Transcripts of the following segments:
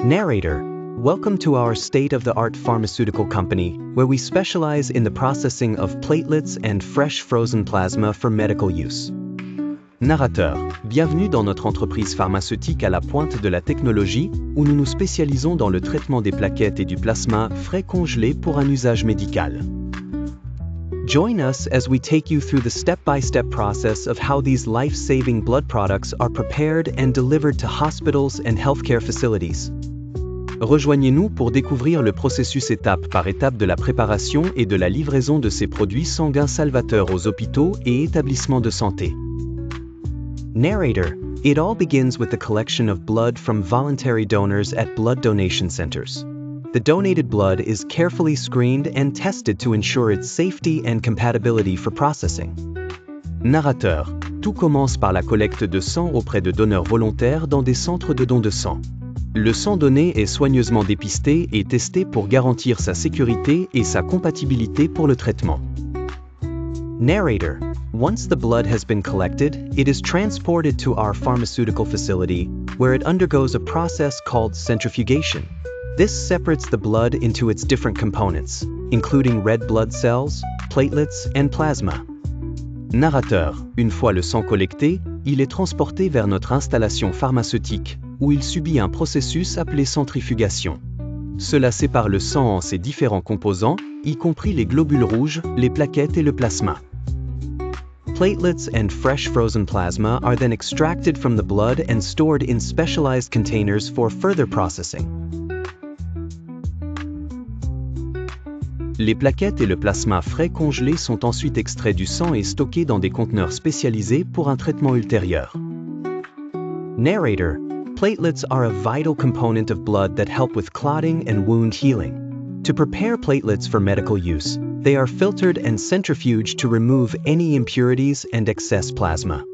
Narrator, welcome to our state-of-the-art pharmaceutical company, where we specialize in the processing of platelets and fresh frozen plasma for medical use. Narrateur, bienvenue dans notre entreprise pharmaceutique à la pointe de la technologie, où nous nous spécialisons dans le traitement des plaquettes et du plasma frais congelé pour un usage médical. Join us as we take you through the step-by-step process of how these life-saving blood products are prepared and delivered to hospitals and healthcare facilities. Rejoignez-nous pour découvrir le processus étape par étape de la préparation et de la livraison de ces produits sanguins salvateurs aux hôpitaux et établissements de santé. Narrator, it all begins with the collection of blood from voluntary donors at blood donation centers. The donated blood is carefully screened and tested to ensure its safety and compatibility for processing. Narrateur, tout commence par la collecte de sang auprès de donneurs volontaires dans des centres de don de sang. Le sang donné est soigneusement dépisté et testé pour garantir sa sécurité et sa compatibilité pour le traitement. Narrator, once the blood has been collected, it is transported to our pharmaceutical facility, where it undergoes a process called centrifugation. This separates the blood into its different components, including red blood cells, platelets, and plasma. Narrateur, une fois le sang collecté, il est transporté vers notre installation pharmaceutique, où il subit un processus appelé centrifugation. Cela sépare le sang en ses différents composants, y compris les globules rouges, les plaquettes et le plasma. Platelets and fresh frozen plasma are then extracted from the blood and stored in specialized containers for further processing. Les plaquettes et le plasma frais congelé sont ensuite extraits du sang et stockés dans des conteneurs spécialisés pour un traitement ultérieur. Narrator, platelets are a vital component of blood that help with clotting and wound healing. To prepare platelets for medical use, they are filtered and centrifuged to remove any impurities and excess plasma.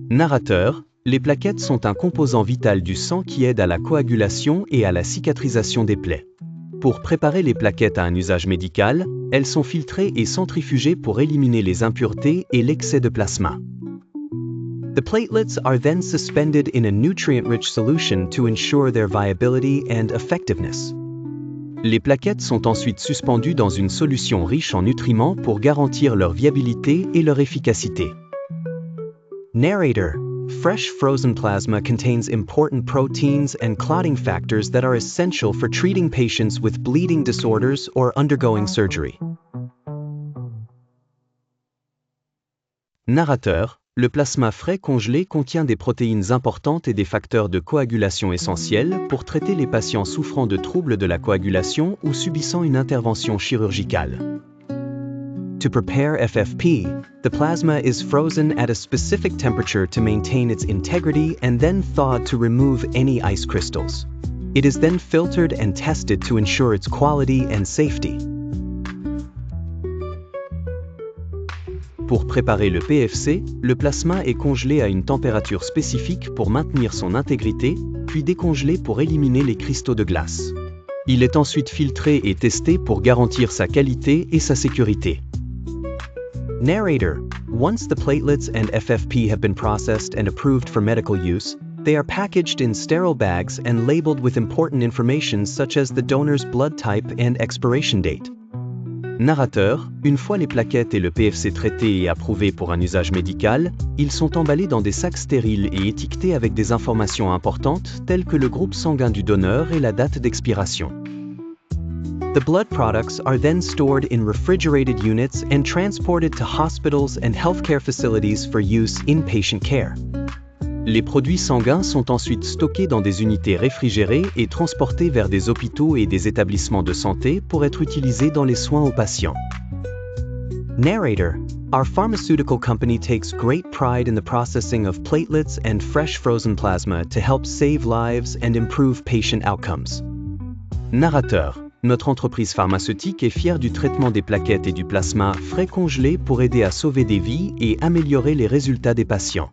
Narrateur, les plaquettes sont un composant vital du sang qui aide à la coagulation et à la cicatrisation des plaies. Pour préparer les plaquettes à un usage médical, elles sont filtrées et centrifugées pour éliminer les impuretés et l'excès de plasma. The platelets are then suspended in a nutrient-rich solution to ensure their viability and effectiveness. Les plaquettes sont ensuite suspendues dans une solution riche en nutriments pour garantir leur viabilité et leur efficacité. Narrator, fresh frozen plasma contains important proteins and clotting factors that are essential for treating patients with bleeding disorders or undergoing surgery. Narrateur, le plasma frais congelé contient des protéines importantes et des facteurs de coagulation essentiels pour traiter les patients souffrant de troubles de la coagulation ou subissant une intervention chirurgicale. To prepare FFP, the plasma is frozen at a specific temperature to maintain its integrity and then thawed to remove any ice crystals. It is then filtered and tested to ensure its quality and safety. Pour préparer le PFC, le plasma est congelé à une température spécifique pour maintenir son intégrité, puis décongelé pour éliminer les cristaux de glace. Il est ensuite filtré et testé pour garantir sa qualité et sa sécurité. Narrator, once the platelets and FFP have been processed and approved for medical use, they are packaged in sterile bags and labeled with important information such as the donor's blood type and expiration date. Narrateur, une fois les plaquettes et le PFC traités et approuvés pour un usage médical, ils sont emballés dans des sacs stériles et étiquetés avec des informations importantes telles que le groupe sanguin du donneur et la date d'expiration. The blood products are then stored in refrigerated units and transported to hospitals and healthcare facilities for use in patient care. Les produits sanguins sont ensuite stockés dans des unités réfrigérées et transportés vers des hôpitaux et des établissements de santé pour être utilisés dans les soins aux patients. Narrator, our pharmaceutical company takes great pride in the processing of platelets and fresh frozen plasma to help save lives and improve patient outcomes. Narrateur, notre entreprise pharmaceutique est fière du traitement des plaquettes et du plasma frais congelés pour aider à sauver des vies et améliorer les résultats des patients.